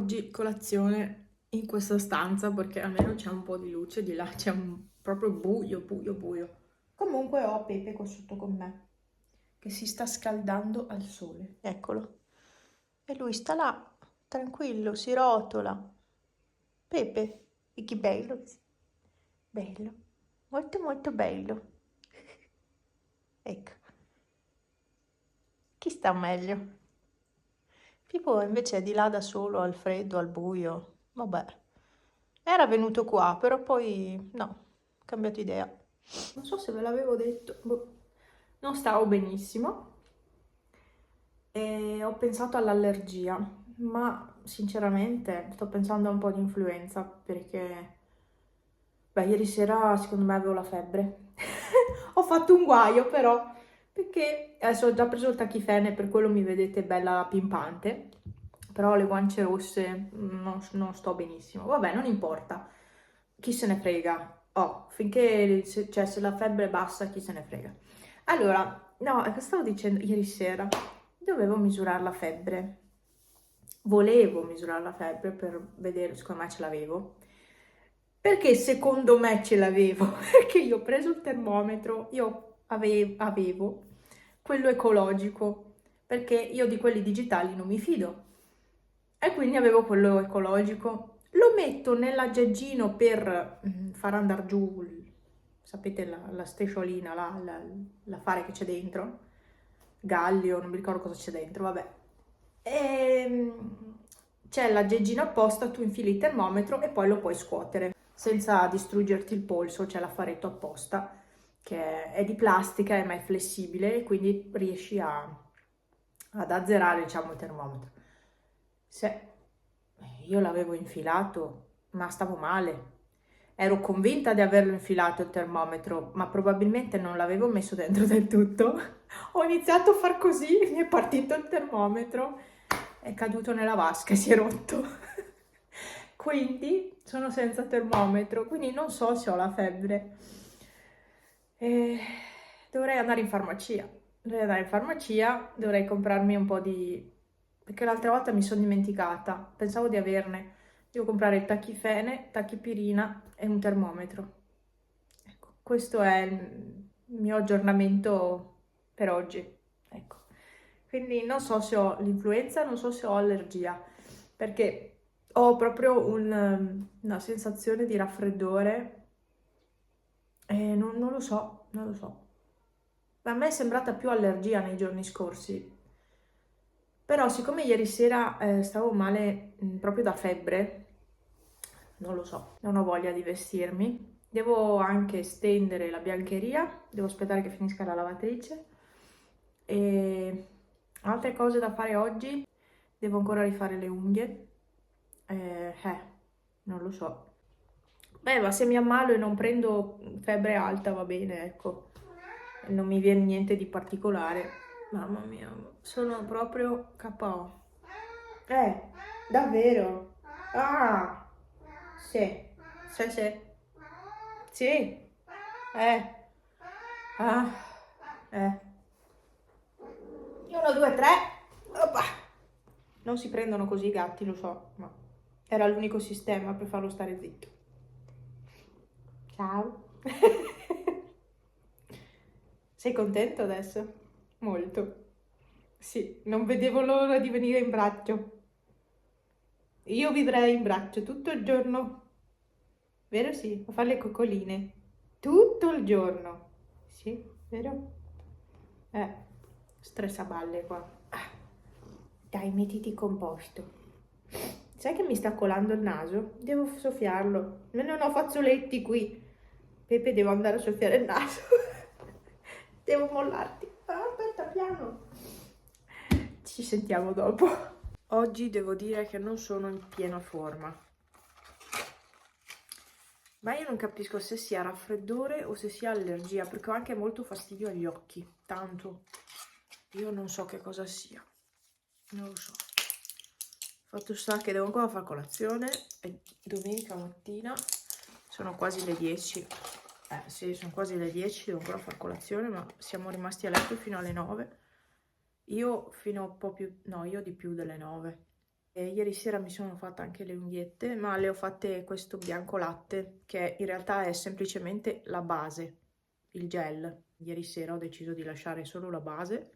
oggi colazione in questa stanza perché almeno c'è un po' di luce, di là c'è proprio buio, buio, buio. Comunque ho Pepe qua sotto con me che si sta scaldando al sole. Eccolo. E lui sta là, tranquillo, si rotola. Pepe, e che bello. Bello, molto molto bello. Ecco, chi sta meglio? Pippo invece è di là da solo, al freddo, al buio. Vabbè, era venuto qua, però poi no, ho cambiato idea. Non so se ve l'avevo detto, boh, non stavo benissimo e ho pensato all'allergia, ma sinceramente sto pensando a un po' di influenza perché, beh, ieri sera secondo me avevo la febbre. Ho fatto un guaio però, perché adesso ho già preso il tachifene, per quello mi vedete bella pimpante, però ho le guance rosse, non sto benissimo. Vabbè, non importa, chi se ne frega. Oh, finché, cioè, se la febbre è bassa, chi se ne frega. Allora, no, stavo dicendo, ieri sera dovevo misurare la febbre. Volevo misurare la febbre per vedere, secondo me ce l'avevo. Perché secondo me ce l'avevo? Perché io ho preso il termometro, io avevo quello ecologico, perché io di quelli digitali non mi fido. E quindi avevo quello ecologico. Lo metto nell'aggeggino per far andare giù, sapete, la strisciolina, l'affare che c'è dentro, Gallio, non mi ricordo cosa c'è dentro, vabbè. C'è l'aggeggino apposta, tu infili il termometro e poi lo puoi scuotere senza distruggerti il polso, c'è l'affaretto apposta che è di plastica ma è flessibile e quindi riesci ad azzerare, diciamo, il termometro. Se io l'avevo infilato, ma stavo male. Ero convinta di averlo infilato il termometro, ma probabilmente non l'avevo messo dentro del tutto. Ho iniziato a far così, mi è partito il termometro, è caduto nella vasca e si è rotto. Quindi sono senza termometro, quindi non so se ho la febbre. E dovrei andare in farmacia. Dovrei andare in farmacia, dovrei comprarmi un po' di... perché l'altra volta mi sono dimenticata, pensavo di averne. Devo comprare il tachifene, tachipirina e un termometro. Ecco, questo è il mio aggiornamento per oggi. Ecco. Quindi non so se ho l'influenza, non so se ho allergia, perché ho proprio una sensazione di raffreddore e non lo so, non lo so. A me è sembrata più allergia nei giorni scorsi, però siccome ieri sera stavo male proprio da febbre, non lo so, non ho voglia di vestirmi. Devo anche stendere la biancheria, devo aspettare che finisca la lavatrice. E altre cose da fare oggi, devo ancora rifare le unghie. Non lo so. Beh, ma se mi ammalo e non prendo febbre alta va bene, ecco. Non mi viene niente di particolare. Mamma mia, sono proprio KO. Davvero? Ah, sì, sì, sì. Sì, eh, ah, eh. Uno, due, tre. Oppa. Non si prendono così i gatti, lo so, ma era l'unico sistema per farlo stare zitto. Ciao. Sei contento adesso? Molto. Sì, non vedevo l'ora di venire in braccio. Io vivrei in braccio tutto il giorno. Vero sì, a fare le coccoline. Tutto il giorno. Sì, vero? Eh, stressaballe qua. Ah, dai, mettiti composto. Sai che mi sta colando il naso? Devo soffiarlo. Ma non ho fazzoletti qui. Pepe, devo andare a soffiare il naso. Devo mollarti. Ah, aspetta, piano. Ci sentiamo dopo. Oggi devo dire che non sono in piena forma. Ma io non capisco se sia raffreddore o se sia allergia, perché ho anche molto fastidio agli occhi. Tanto. Io non so che cosa sia. Non lo so. Fatto sta che devo ancora fare colazione. È domenica mattina. Sono quasi le 10. Sì, sono quasi le 10. Devo ancora fare colazione, ma siamo rimasti a letto fino alle 9. Io fino a un po' più... no, io di più delle 9. Ieri sera mi sono fatta anche le unghiette, ma le ho fatte questo bianco latte, che in realtà è semplicemente la base, il gel. Ieri sera ho deciso di lasciare solo la base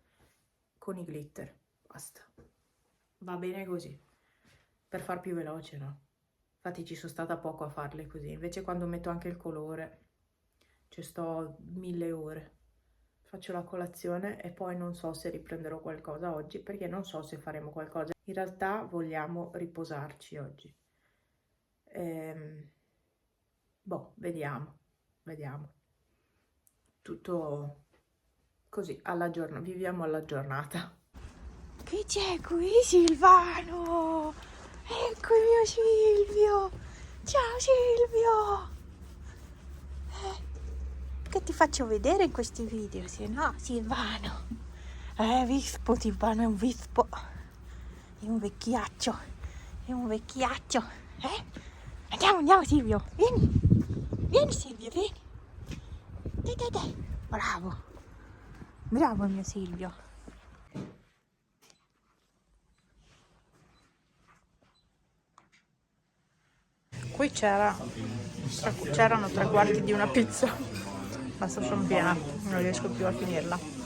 con i glitter, basta. Va bene così, per far più veloce, no? Infatti ci sono stata poco a farle così, invece quando metto anche il colore, ci sto 1000 ore. Faccio la colazione e poi non so se riprenderò qualcosa oggi, perché non so se faremo qualcosa. In realtà vogliamo riposarci oggi. Boh, vediamo. Tutto così, alla giornata, viviamo alla giornata. Chi c'è qui? Silvano! Ecco il mio Silvio! Ciao Silvio! Che ti faccio vedere in questi video, se no Silvano! Vispo, Silvano è un vispo! È un vecchiaccio! È un vecchiaccio! Andiamo Silvio! Vieni Silvio, vieni! Dai! Bravo! Bravo il mio Silvio! Qui c'erano 3/4 di una pizza, basta, sono piena, non riesco più a finirla.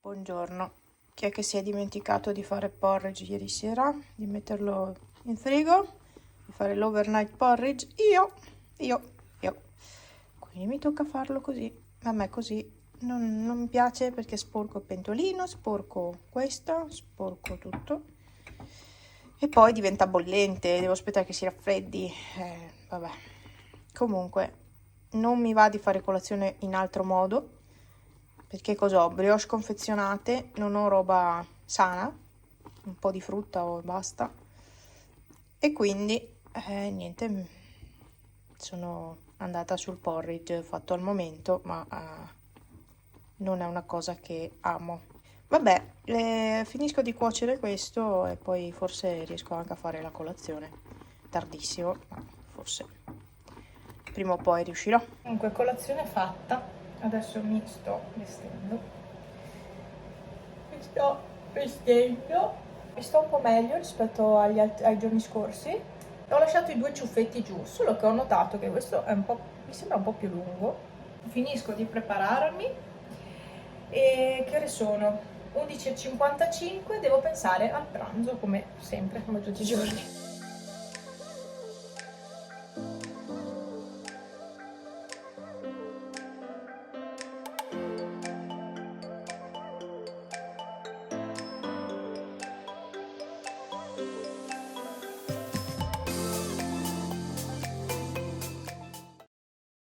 Buongiorno, chi è che si è dimenticato di fare porridge ieri sera? Di metterlo in frigo? Di fare l'overnight porridge? Io. Quindi mi tocca farlo così. A me così non mi piace perché sporco il pentolino, sporco questo, sporco tutto. E poi diventa bollente, devo aspettare che si raffreddi. Vabbè. Comunque, non mi va di fare colazione in altro modo. Perché cosa ho? Brioche confezionate, non ho roba sana, un po' di frutta o basta. E quindi, niente, sono andata sul porridge fatto al momento, ma non è una cosa che amo. Vabbè, finisco di cuocere questo e poi forse riesco anche a fare la colazione. Tardissimo, ma forse prima o poi riuscirò. Comunque, colazione fatta. Adesso mi sto vestendo. Mi sto un po' meglio rispetto ai giorni scorsi. Ho lasciato i 2 ciuffetti giù, solo che ho notato che questo è mi sembra un po' più lungo. Finisco di prepararmi e che ore sono? 11:55, devo pensare al pranzo come sempre, come tutti i giorni.